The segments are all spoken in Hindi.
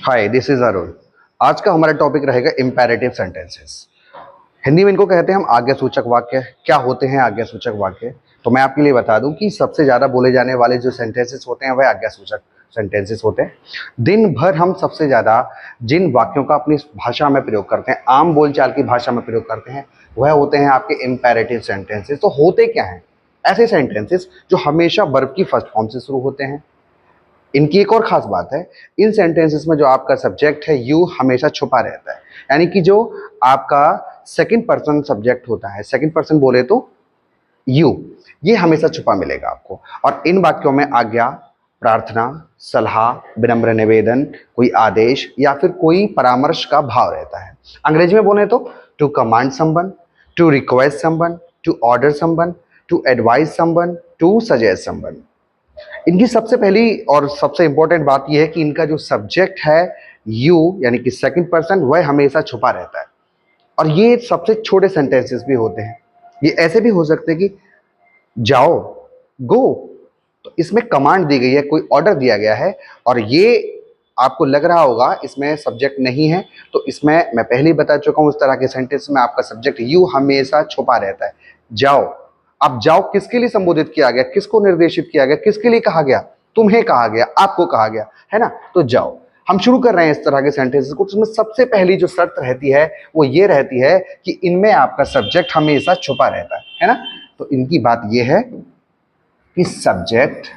Hi, this is Arun. आज का हमारा टॉपिक रहेगा इंपेरेटिव सेंटेंसेस। हिंदी में इनको कहते हैं हम आज्ञासूचक वाक्य। क्या होते हैं आज्ञासूचक वाक्य? तो मैं आपके लिए बता दूं कि सबसे ज़्यादा बोले जाने वाले जो सेंटेंसेस होते हैं वह आज्ञासूचक सेंटेंसेस होते हैं। दिन भर हम सबसे ज़्यादा जिन वाक्यों का अपनी भाषा में प्रयोग करते हैं, आम बोलचाल की भाषा में प्रयोग करते हैं, वह होते हैं आपके इंपेरेटिव सेंटेंसेस। तो होते क्या हैं? ऐसे सेंटेंसेस जो हमेशा वर्ब की फर्स्ट फॉर्म से शुरू होते हैं। इनकी एक और खास बात है, इन सेंटेंसेस में जो आपका सब्जेक्ट है यू हमेशा छुपा रहता है। यानी कि जो आपका सेकंड पर्सन सब्जेक्ट होता है, सेकंड पर्सन बोले तो यू, ये हमेशा छुपा मिलेगा आपको। और इन वाक्यों में आज्ञा, प्रार्थना, सलाह, विनम्र निवेदन, कोई आदेश या फिर कोई परामर्श का भाव रहता है। अंग्रेजी में बोले तो to command someone, to request someone, to order someone, to advise someone, to suggest someone. इनकी सबसे पहली और सबसे इंपॉर्टेंट बात यह है कि इनका जो सब्जेक्ट है यू यानी कि सेकंड पर्सन, वह हमेशा छुपा रहता है। और ये सबसे छोटे सेंटेंसेस भी होते हैं। ये ऐसे भी हो सकते हैं कि जाओ, गो, तो इसमें कमांड दी गई है, कोई ऑर्डर दिया गया है और ये आपको लग रहा होगा इसमें सब्जेक्ट नहीं है। तो इसमें मैं पहले ही बता चुका हूं, इस तरह के सेंटेंस में आपका सब्जेक्ट यू हमेशा छुपा रहता है। जाओ, अब जाओ किसके लिए संबोधित किया गया, किसको निर्देशित किया गया, किसके लिए कहा गया? तुम्हें कहा गया, आपको कहा गया, है ना? तो जाओ। हम शुरू कर रहे हैं इस तरह के सेंटेंसेस को। उसमें सबसे पहली जो शर्त रहती है वो ये रहती है कि इनमें आपका सब्जेक्ट हमेशा छुपा रहता है ना? तो इनकी बात यह है कि सब्जेक्ट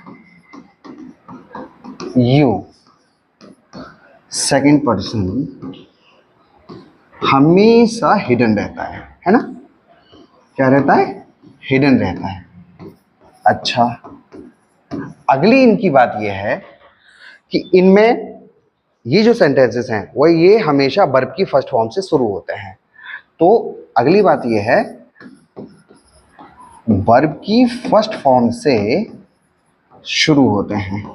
यू, सेकंड पर्सन, हमेशा हिडन रहता है ना? क्या रहता है? हिडन रहता है। अच्छा, अगली इनकी बात यह है कि इनमें ये जो सेंटेंसेस हैं वो ये हमेशा वर्ब की फर्स्ट फॉर्म से शुरू होते हैं। तो अगली बात यह है, वर्ब की फर्स्ट फॉर्म से शुरू होते हैं।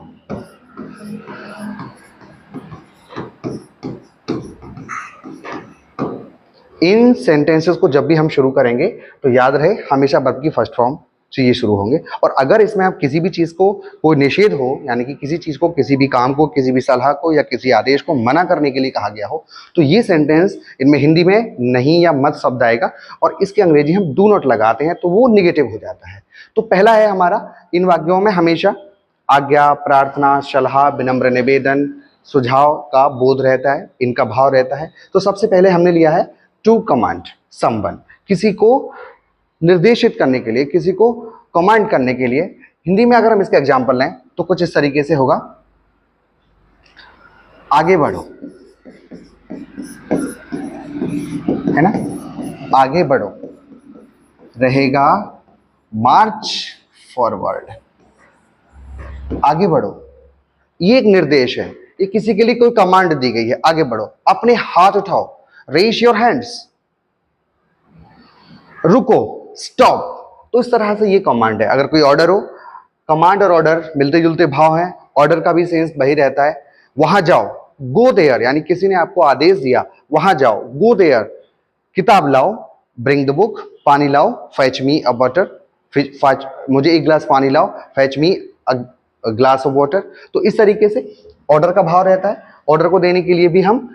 इन सेंटेंसेस को जब भी हम शुरू करेंगे तो याद रहे हमेशा वर्ब की फर्स्ट फॉर्म से ये शुरू होंगे। और अगर इसमें आप किसी भी चीज़ को कोई निषेध हो, यानी कि किसी चीज़ को, किसी भी काम को, किसी भी सलाह को या किसी आदेश को मना करने के लिए कहा गया हो, तो ये सेंटेंस इनमें हिंदी में नहीं या मत शब्द आएगा और इसके अंग्रेजी हम डू नॉट लगाते हैं तो वो निगेटिव हो जाता है। तो पहला है हमारा, इन वाक्यों में हमेशा आज्ञा, प्रार्थना, सलाह, विनम्र निवेदन, सुझाव का बोध रहता है, इनका भाव रहता है। तो सबसे पहले हमने लिया है टू कमांड समवन, किसी को निर्देशित करने के लिए, किसी को कमांड करने के लिए। हिंदी में अगर हम इसका एग्जांपल लें तो कुछ इस तरीके से होगा, आगे बढ़ो, है ना? आगे बढ़ो रहेगा मार्च फॉरवर्ड। आगे बढ़ो, ये एक निर्देश है, ये किसी के लिए कोई कमांड दी गई है, आगे बढ़ो। अपने हाथ उठाओ, रेज योर हैंड्स। रुको, स्टॉप। तो इस तरह से ये कमांड है। अगर कोई ऑर्डर हो, कमांड और ऑर्डर मिलते जुलते भाव हैं, ऑर्डर का भी सेंस वही रहता है। वहां जाओ, गो देयर, यानी किसी ने आपको आदेश दिया, वहां जाओ, गो देयर। किताब लाओ, ब्रिंग द बुक। पानी लाओ, फेच मी अ वाटर, मुझे एक गिलास पानी लाओ, fetch me a glass of water. तो इस तरीके से ऑर्डर का भाव रहता है। ऑर्डर को देने के लिए भी हम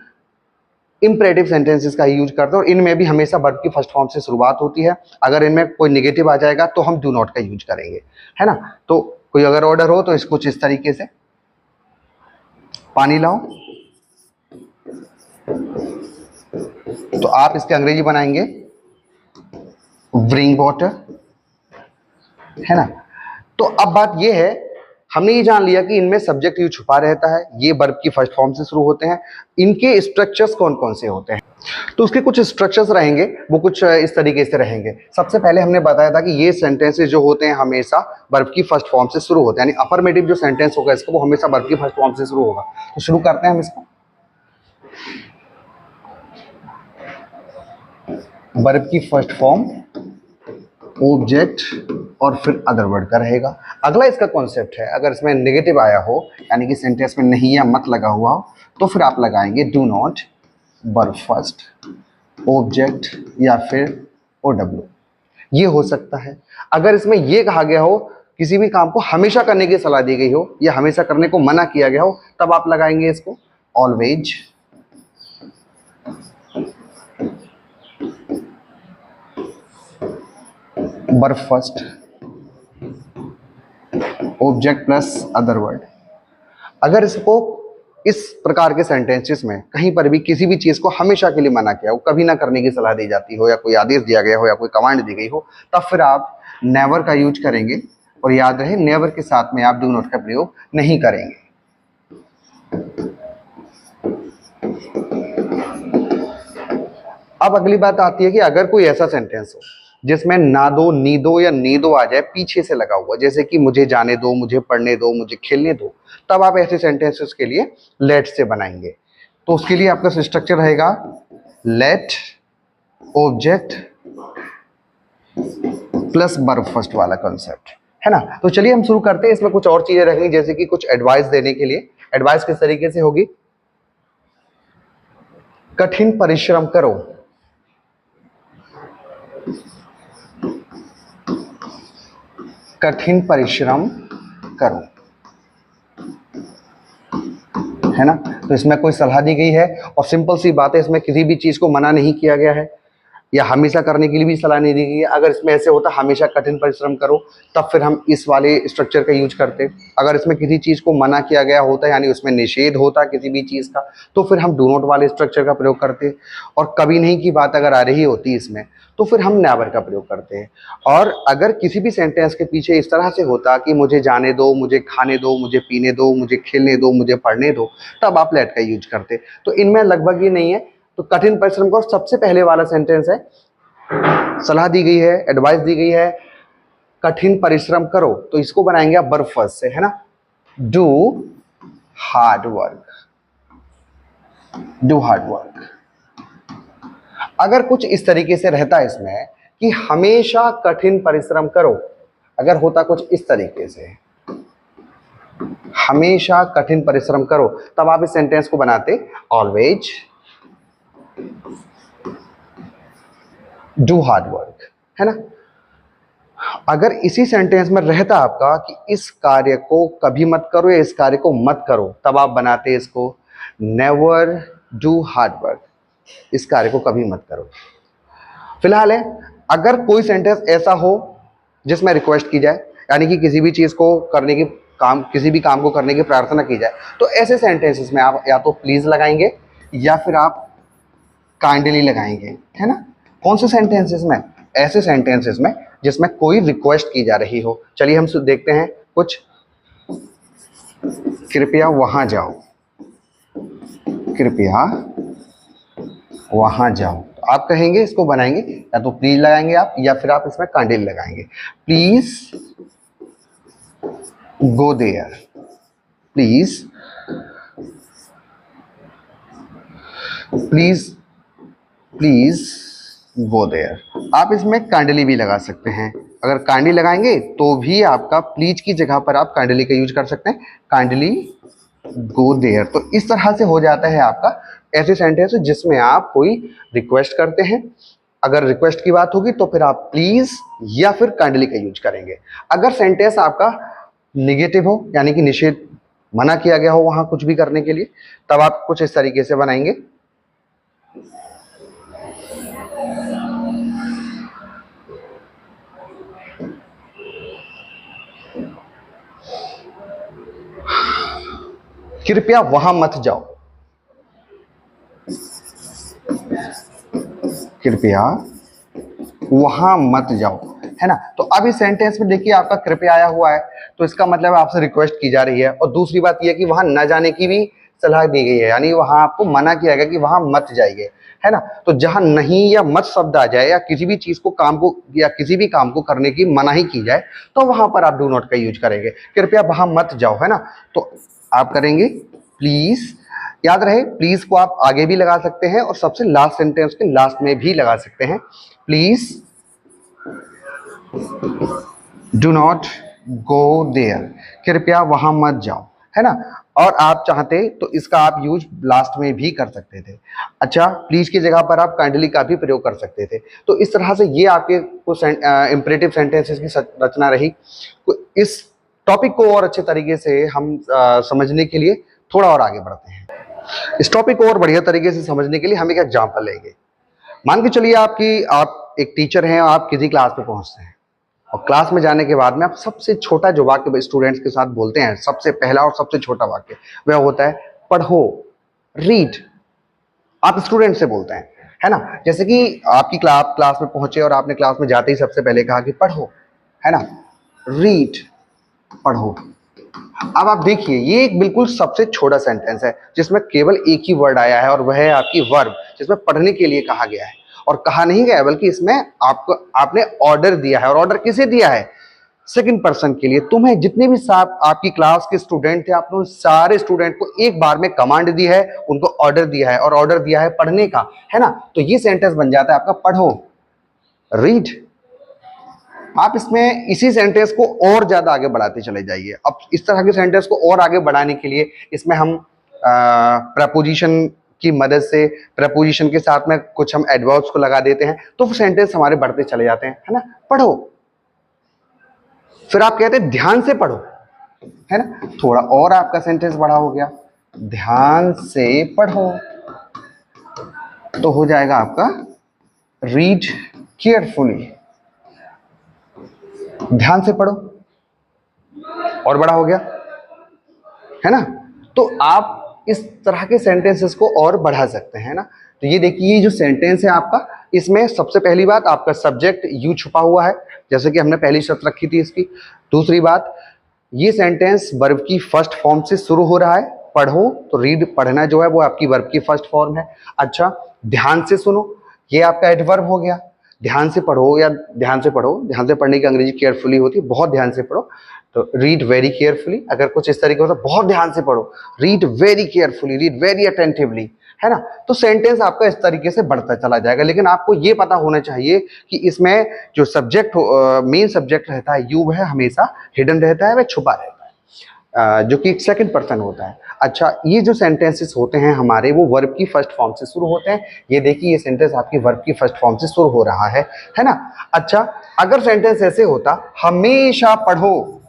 इंपरेटिव सेंटेंसेस का यूज करते हैं और इनमें भी हमेशा वर्ब की फर्स्ट फॉर्म से शुरुआत होती है। अगर इनमें कोई नेगेटिव आ जाएगा तो हम डू नॉट का यूज करेंगे, है ना? तो कोई अगर ऑर्डर हो तो इसको कुछ इस तरीके से, पानी लाओ, तो आप इसके अंग्रेजी बनाएंगे ब्रिंग वाटर, है ना? तो अब बात यह है, हमने ये जान लिया कि इनमें सब्जेक्ट यू छुपा रहता है, ये वर्ब की फर्स्ट फॉर्म से शुरू होते हैं। इनके स्ट्रक्चर्स कौन कौन से होते हैं? तो उसके कुछ स्ट्रक्चर्स रहेंगे, वो कुछ इस तरीके से रहेंगे। सबसे पहले हमने बताया था कि ये सेंटेंसेस जो होते हैं हमेशा वर्ब की फर्स्ट फॉर्म से शुरू होते हैं, यानी अफर्मेटिव जो सेंटेंस होगा इसका वो हमेशा वर्ब की फर्स्ट फॉर्म से शुरू होगा। तो शुरू करते हैं हम इसको। वर्ब की फर्स्ट फॉर्म ऑब्जेक्ट और फिर अदर वर्ड का रहेगा। अगला इसका कॉन्सेप्ट है, अगर इसमें नेगेटिव आया हो, यानी कि सेंटेंस में नहीं या मत लगा हुआ हो, तो फिर आप लगाएंगे do not, verb first, object या फिर OW। ये हो सकता है। अगर इसमें ये कहा गया हो किसी भी काम को हमेशा करने की सलाह दी गई हो या हमेशा करने को मना किया गया हो, तब आप लगाएंगे इसको always, verb first, object plus other word. अगर इसको इस प्रकार के सेंटेंसेस में कहीं पर भी किसी भी चीज को हमेशा के लिए मना किया हो, कभी ना करने की सलाह दी जाती हो, या कोई आदेश दिया गया हो, या कोई कमांड दी गई हो, तब फिर आप नेवर का यूज करेंगे। और याद रहे, नेवर के साथ में आप डू नॉट का प्रयोग नहीं करेंगे। अब अगली बात आती है कि अगर कोई ऐसा सेंटेंस हो जिसमें ना दो, नी दो या नी दो आ जाए पीछे से लगा हुआ, जैसे कि मुझे जाने दो, मुझे पढ़ने दो, मुझे खेलने दो, तब आप ऐसे सेंटेंसेस के लिए लेट से बनाएंगे। तो उसके लिए आपका स्ट्रक्चर रहेगा let object plus verb first वाला कॉन्सेप्ट, है ना। तो चलिए हम शुरू करते हैं। इसमें कुछ और चीजें रहेंगी, जैसे कि कुछ एडवाइस देने के लिए। एडवाइस किस तरीके से होगी? कठिन परिश्रम करो, कठिन परिश्रम करो, है ना। तो इसमें कोई सलाह दी गई है और सिंपल सी बात है, इसमें किसी भी चीज को मना नहीं किया गया है या हमेशा करने के लिए भी सलाह नहीं दी गई है। अगर इसमें ऐसे होता हमेशा कठिन परिश्रम करो, तब फिर हम इस वाले स्ट्रक्चर का यूज करते। अगर इसमें किसी चीज को मना किया गया होता, यानी उसमें निषेध होता किसी भी चीज का, तो फिर हम डू नॉट वाले स्ट्रक्चर का प्रयोग करते। और कभी नहीं की बात अगर आ रही होती इसमें, तो फिर हम नेवर का प्रयोग करते हैं। और अगर किसी भी सेंटेंस के पीछे इस तरह से होता कि मुझे जाने दो, मुझे खाने दो, मुझे पीने दो, मुझे खेलने दो, मुझे पढ़ने दो, तब आप लेट का यूज करते। तो इनमें लगभग ही नहीं है। तो कठिन परिश्रम का सबसे पहले वाला सेंटेंस है, सलाह दी गई है, एडवाइस दी गई है, कठिन परिश्रम करो, तो इसको बनाएंगे आप वर्ब फर्स्ट से, है ना। Do hard work, do hard work. अगर कुछ इस तरीके से रहता है इसमें कि हमेशा कठिन परिश्रम करो, अगर होता कुछ इस तरीके से, हमेशा कठिन परिश्रम करो, तब आप इस सेंटेंस को बनाते ऑलवेज डू हार्ड वर्क, है ना। अगर इसी सेंटेंस में रहता आपका कि इस कार्य को कभी मत करो या इस कार्य को मत करो, तब आप बनाते इसको नेवर डू हार्ड वर्क, इस कार्य को कभी मत करो। फिलहाल है, अगर कोई सेंटेंस ऐसा हो जिसमें रिक्वेस्ट की जाए, यानी कि किसी भी चीज को करने की किसी भी काम को करने की प्रार्थना की जाए, तो ऐसे सेंटेंसेस में आप या तो प्लीज लगाएंगे या फिर आप काइंडली लगाएंगे, है ना। कौन से सेंटेंसेस में? ऐसे सेंटेंसेस में जिसमें कोई रिक्वेस्ट की जा रही हो। चलिए हम देखते हैं कुछ। कृपया वहां जाओ, कृपया वहां जाओ, तो आप कहेंगे, इसको बनाएंगे या तो प्लीज लगाएंगे आप, या फिर आप इसमें काइंडली लगाएंगे। Please go there, please, please, please go there. आप इसमें काइंडली भी लगा सकते हैं। अगर काइंडली लगाएंगे तो भी आपका प्लीज की जगह पर आप काइंडली का यूज कर सकते हैं, काइंडली गो देयर। तो इस तरह से हो जाता है आपका ऐसे सेंटेंस जिसमें आप कोई रिक्वेस्ट करते हैं। अगर रिक्वेस्ट की बात होगी तो फिर आप प्लीज या फिर काइंडली का यूज करेंगे। अगर सेंटेंस आपका निगेटिव हो, यानी कि निषेध, मना किया गया हो वहां कुछ भी करने के लिए, तब आप कुछ इस तरीके से बनाएंगे। कृपया वहां मत जाओ, कृपया वहां मत जाओ, है ना। तो अब इस सेंटेंस में देखिए आपका कृपया आया हुआ है, तो इसका मतलब आपसे रिक्वेस्ट की जा रही है। और दूसरी बात यह है कि वहां न जाने की भी सलाह दी गई है, यानी वहां आपको मना किया गया कि वहां मत जाइए, है ना। तो जहां नहीं या मत शब्द आ जाए, या किसी भी चीज को, काम को, या किसी भी काम को करने की मनाही की जाए, तो वहां पर आप डू नॉट का यूज करेंगे। कृपया वहां मत जाओ, है ना। तो आप करेंगे प्लीज। याद रहे, प्लीज को आप आगे भी लगा सकते हैं और सबसे लास्ट सेंटेंस के लास्ट में भी लगा सकते हैं। Please do not go there, कृपया वहां मत जाओ, है ना। और आप चाहते तो इसका आप यूज लास्ट में भी कर सकते थे। अच्छा, प्लीज की जगह पर आप काइंडली का भी प्रयोग कर सकते थे। तो इस तरह से ये आपके कुछ इंपरेटिव सेंटेंसेस की रचना रही। इस टॉपिक को और अच्छे तरीके से हम समझने के लिए थोड़ा और आगे बढ़ते हैं। इस टॉपिक को और बढ़िया तरीके से समझने के लिए हम एक एग्जांपल लेंगे। मान के चलिए आप एक टीचर हैं, आप किसी क्लास में पहुंचते हैं और क्लास में जाने के बाद में आप सबसे छोटा जो वाक्य स्टूडेंट्स के साथ बोलते हैं, सबसे पहला और सबसे छोटा वाक्य वह होता है पढ़ो, रीड। आप स्टूडेंट से बोलते हैं, है ना। जैसे कि आपकी क्लास में पहुंचे और आपने क्लास में जाते ही सबसे पहले कहा कि पढ़ो, है ना, रीड, पढ़ो। अब आप देखिए, ये एक बिल्कुल सबसे छोटा सेंटेंस है जिसमें केवल एक ही वर्ड आया है और वह है आपकी वर्ब, जिसमें पढ़ने के लिए कहा गया है। और कहा नहीं गया बल्कि इसमें आपने ऑर्डर दिया है। और ऑर्डर किसे दिया है? सेकंड पर्सन के लिए। तुम्हें जितने भी आपकी क्लास के स्टूडेंट थे, आपने सारे स्टूडेंट को एक बार में कमांड दी है, उनको ऑर्डर दिया है और ऑर्डर दिया है पढ़ने का, है ना। तो ये सेंटेंस बन जाता है आपका पढ़ो, रीड। आप इसमें इसी सेंटेंस को और ज्यादा आगे बढ़ाते चले जाइए। अब इस तरह के सेंटेंस को और आगे बढ़ाने के लिए इसमें हम प्रपोजिशन की मदद से, प्रपोजिशन के साथ में कुछ हम एडवर्ब्स को लगा देते हैं, तो सेंटेंस हमारे बढ़ते चले जाते हैं, है ना। पढ़ो, फिर आप कहते हैं ध्यान से पढ़ो, है ना। थोड़ा और आपका सेंटेंस बड़ा हो गया, ध्यान से पढ़ो, तो हो जाएगा आपका रीड केयरफुली। ध्यान से पढ़ो, और बड़ा हो गया, है ना। तो आप इस तरह के सेंटेंसेस को और बढ़ा सकते हैं ना। तो ये देखिए, ये जो सेंटेंस है आपका, इसमें सबसे पहली बात आपका सब्जेक्ट यू छुपा हुआ है, जैसे कि हमने पहली शर्त रखी थी इसकी। दूसरी बात, ये सेंटेंस वर्ब की फर्स्ट फॉर्म से शुरू हो रहा है, पढ़ो, तो रीड, पढ़ना जो है वो आपकी वर्ब की फर्स्ट फॉर्म है। अच्छा, ध्यान से सुनो, ये आपका एडवर्ब हो गया। ध्यान से पढ़ो या ध्यान से पढ़ो, ध्यान से पढ़ने की अंग्रेजी केयरफुली होती है, बहुत ध्यान से पढ़ो, तो रीड वेरी केयरफुली। अगर कुछ इस तरीके होता है, बहुत ध्यान से पढ़ो, read very carefully, read very attentively, है ना। तो सेंटेंस आपका इस तरीके से बढ़ता चला जाएगा। लेकिन आपको ये पता होना चाहिए कि इसमें जो सब्जेक्ट मेन सब्जेक्ट रहता है यू, वह हमेशा हिडन रहता है, वह छुपा रहता है, जो कि एक सेकंड पर्सन होता है। अच्छा, ये जो सेंटेंसेस होते हैं हमारे, वो वर्ब की फर्स्ट फॉर्म से शुरू होते हैं। ये देखिए, ये सेंटेंस आपकी वर्ब की फर्स्ट फॉर्म से शुरू हो रहा है ना। अच्छा, अगर सेंटेंस ऐसे होता, हमेशा पढ़ो,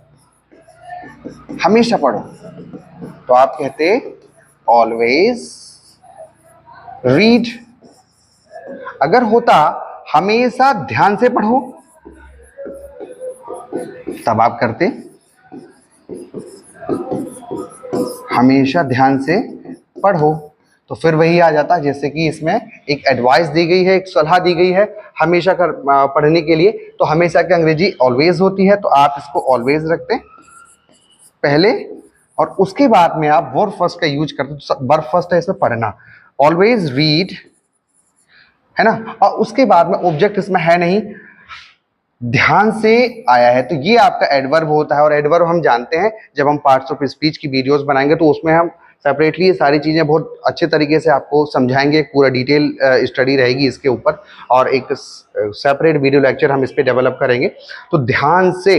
हमेशा पढ़ो, तो आप कहते ऑलवेज रीड। अगर होता हमेशा ध्यान से पढ़ो, तब आप करते हमेशा ध्यान से पढ़ो। तो फिर वही आ जाता, जैसे कि इसमें एक एडवाइस दी गई है, एक सलाह दी गई है हमेशा पढ़ने के लिए। तो हमेशा की अंग्रेजी ऑलवेज होती है, तो आप इसको ऑलवेज रखते हैं पहले, और उसके बाद में आप वर्ब फर्स्ट का यूज करते। वर्ब फर्स्ट है इसमें पढ़ना, ऑलवेज रीड, है ना। और उसके बाद में ऑब्जेक्ट इसमें है नहीं, ध्यान से आया है, तो ये आपका एडवर्ब होता है। और एडवर्ब हम जानते हैं, जब हम पार्ट्स ऑफ स्पीच की वीडियोस बनाएंगे तो उसमें हम सेपरेटली ये सारी चीजें बहुत अच्छे तरीके से आपको समझाएंगे। एक पूरा डिटेल स्टडी रहेगी इसके ऊपर, और एक सेपरेट वीडियो लेक्चर हम इस पे डेवलप करेंगे। तो ध्यान से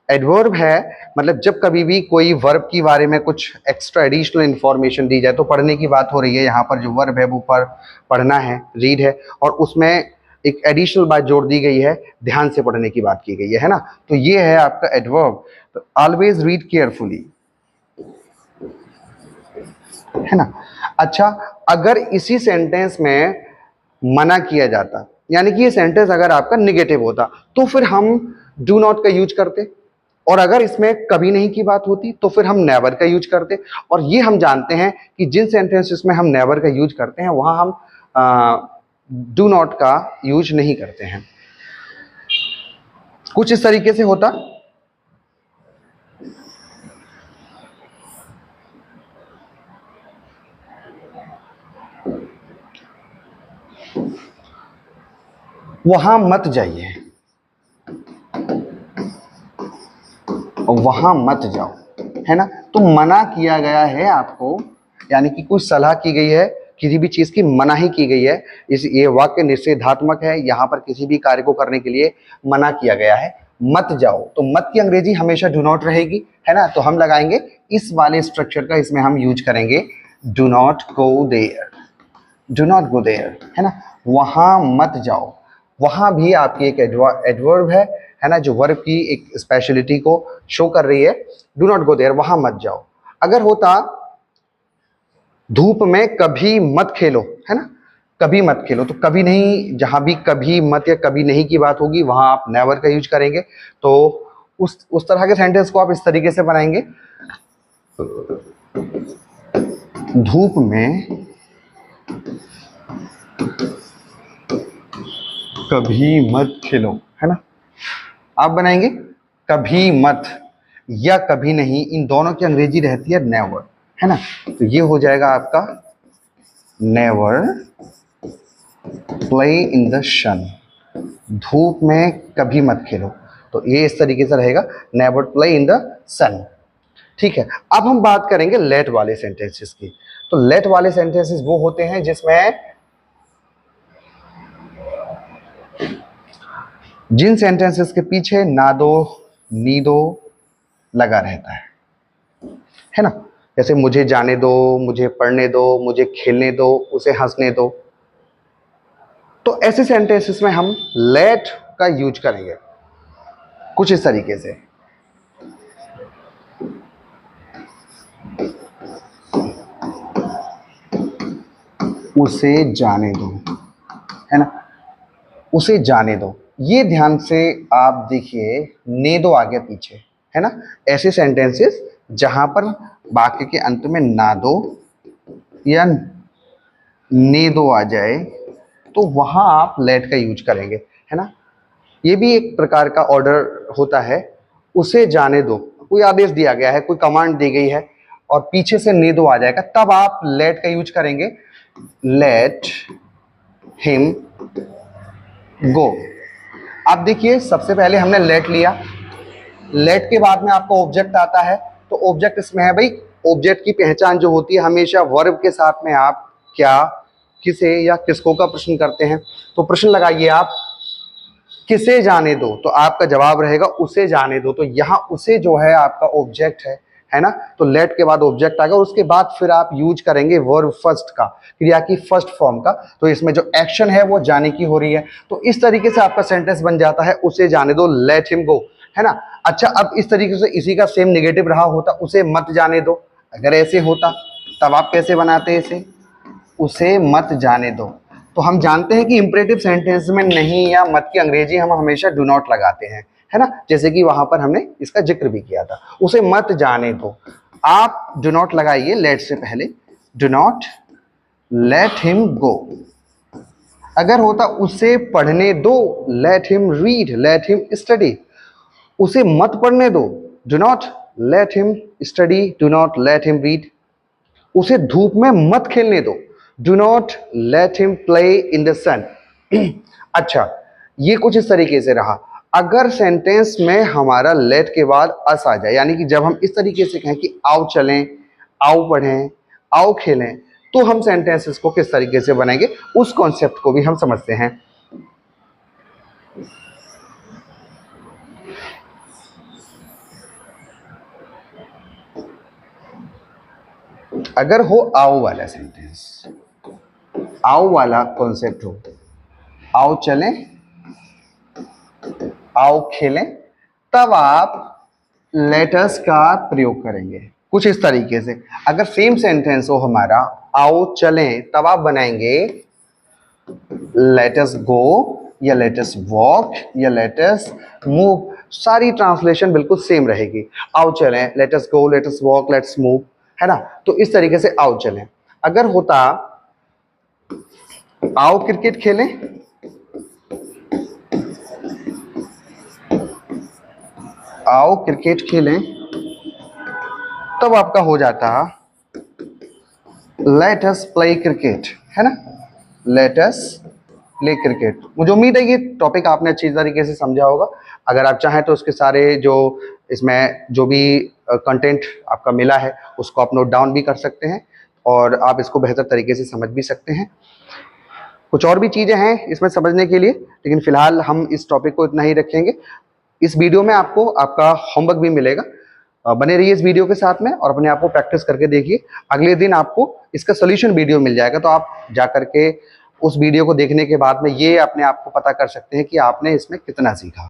एडवर्ब है, मतलब जब कभी भी कोई वर्ब के बारे में कुछ एक्स्ट्रा एडिशनल इंफॉर्मेशन दी जाए, तो पढ़ने की बात हो रही है, यहाँ पर जो वर्ब है वो पढ़ना है, रीड है, और उसमें एक एडिशनल बात जोड़ दी गई है, ध्यान से पढ़ने की बात की गई है ना। तो ये है आपका एडवर्ब, तो ऑलवेज रीड केयरफुली, है ना। अच्छा, अगर इसी सेंटेंस में मना किया जाता, यानी कि ये सेंटेंस अगर आपका निगेटिव होता, तो फिर हम डू नॉट का यूज करते। और अगर इसमें कभी नहीं की बात होती, तो फिर हम नेवर का यूज करते। और ये हम जानते हैं कि जिन सेंटेंसेस में हम नेवर का यूज करते हैं, वहां हम डू नॉट का यूज नहीं करते हैं। कुछ इस तरीके से होता, वहां मत जाइए, वहां मत जाओ, है ना। तो मना किया गया है आपको, यानी कि कुछ सलाह की गई है, किसी भी चीज की मनाही की गई है। ये वाक्य निषेधात्मक है, यहाँ पर किसी भी कार्य को करने के लिए मना किया गया है, मत जाओ। तो मत की अंग्रेजी हमेशा डू नॉट रहेगी, है ना। तो हम लगाएंगे इस वाले स्ट्रक्चर का, इसमें हम यूज करेंगे do not go there, do not go there, है ना। वहां मत जाओ, वहां भी आपकी एक एडवर्ब है ना, जो वर्ब की एक स्पेशलिटी को शो कर रही है। डू नॉट गो देयर, वहां मत जाओ। अगर होता धूप में कभी मत खेलो, है ना, कभी मत खेलो। तो कभी नहीं, जहां भी कभी मत या कभी नहीं की बात होगी वहां आप नेवर का यूज करेंगे। तो उस तरह के सेंटेंस को आप इस तरीके से बनाएंगे, धूप में कभी मत खेलो, है ना। आप बनाएंगे कभी मत या कभी नहीं, इन दोनों की अंग्रेजी रहती है नेवर, है ना। तो ये हो जाएगा आपका नेवर प्ले इन द सन, धूप में कभी मत खेलो। तो ये इस तरीके से रहेगा, नेवर प्ले इन द सन। ठीक है, अब हम बात करेंगे लेट वाले सेंटेंसेस की। तो लेट वाले सेंटेंसेस वो होते हैं जिसमें जिन सेंटेंसेस के पीछे ना दो नी दो लगा रहता है ना। जैसे मुझे जाने दो, मुझे पढ़ने दो, मुझे खेलने दो, उसे हंसने दो। तो ऐसे सेंटेंसेस में हम लेट का यूज करेंगे कुछ इस तरीके से, उसे जाने दो, है ना, उसे जाने दो। ये ध्यान से आप देखिए, ने दो आ गया पीछे, है ना। ऐसे सेंटेंसेस जहां पर वाक्य के अंत में ना दो या ने दो आ जाए तो वहां आप लेट का यूज करेंगे, है ना। ये भी एक प्रकार का ऑर्डर होता है, उसे जाने दो, कोई आदेश दिया गया है, कोई कमांड दी गई है और पीछे से ने दो आ जाएगा, तब आप लेट का यूज करेंगे, लेट हिम गो। अब देखिए, सबसे पहले हमने लेट लिया, लेट के बाद में आपका ऑब्जेक्ट आता है। तो ऑब्जेक्ट इसमें है भाई, ऑब्जेक्ट की पहचान जो होती है हमेशा वर्ब के साथ में आप क्या, किसे या किसको का प्रश्न करते हैं। तो प्रश्न लगाइए आप, किसे जाने दो, तो आपका जवाब रहेगा उसे जाने दो। तो यहाँ उसे जो है आपका ऑब्जेक्ट है ना। तो लेट के बाद ऑब्जेक्ट आ गया, उसके बाद फिर आप यूज करेंगे वर्ब फर्स्ट का, क्रिया की फर्स्ट फॉर्म का। तो इसमें जो एक्शन है वो जाने की हो रही है। तो इस तरीके से आपका सेंटेंस बन जाता है, उसे जाने दो, लेट हिम गो, है ना। अच्छा, अब इस तरीके से इसी का सेम नेगेटिव रहा होता, उसे मत जाने दो। अगर ऐसे होता तब आप कैसे बनाते हैं इसे, उसे मत जाने दो। तो हम जानते हैं कि इंपरेटिव सेंटेंस में नहीं या मत की अंग्रेजी हम हमेशा डू नॉट लगाते हैं, है ना। जैसे कि वहां पर हमने इसका जिक्र भी किया था, उसे मत जाने दो। आप डू नॉट लगाइए लेट से पहले, do not let him go. अगर होता उसे पढ़ने दो, let him read, let him study. उसे मत पढ़ने दो, do not let him study, do not let him read. उसे धूप में मत खेलने दो, do not let him play in the sun. अच्छा, ये कुछ इस तरीके से रहा। अगर सेंटेंस में हमारा लेट के बाद अस आ जाए, यानी कि जब हम इस तरीके से कहें कि आओ चलें, आओ पढ़ें, आओ खेलें, तो हम सेंटेंसेस को किस तरीके से बनाएंगे उस कॉन्सेप्ट को भी हम समझते हैं। अगर हो आओ वाला सेंटेंस, आओ वाला कॉन्सेप्ट हो, आओ चलें, आओ खेलें, तब आप लेटस का प्रयोग करेंगे कुछ इस तरीके से। अगर सेम सेंटेंस हो हमारा आओ चलें, तब आप बनाएंगे लेटस गो या लेटस वॉक या लेटस मूव। सारी ट्रांसलेशन बिल्कुल सेम रहेगी, आओ चलें, let's go, let's walk, let's move, है ना। तो इस तरीके से आओ चलें। अगर होता आओ क्रिकेट खेलें, आओ क्रिकेट खेलें, तब आपका हो जाता लेट अस प्ले क्रिकेट, है ना, लेट अस प्ले क्रिकेट। मुझे उम्मीद है ये टॉपिक आपने अच्छी तरीके से समझा होगा। अगर आप चाहें तो उसके सारे जो इसमें जो भी कंटेंट आपका मिला है उसको आप नोट डाउन भी कर सकते हैं और आप इसको बेहतर तरीके से समझ भी सकते हैं। कुछ और भी चीज़ें हैं इसमें समझने के लिए, लेकिन फिलहाल हम इस टॉपिक को इतना ही रखेंगे। इस वीडियो में आपको आपका होमवर्क भी मिलेगा, बने रहिए इस वीडियो के साथ में और अपने आप को प्रैक्टिस करके देखिए। अगले दिन आपको इसका सोल्यूशन वीडियो मिल जाएगा, तो आप जा करके उस वीडियो को देखने के बाद में ये अपने आप को पता कर सकते हैं कि आपने इसमें कितना सीखा।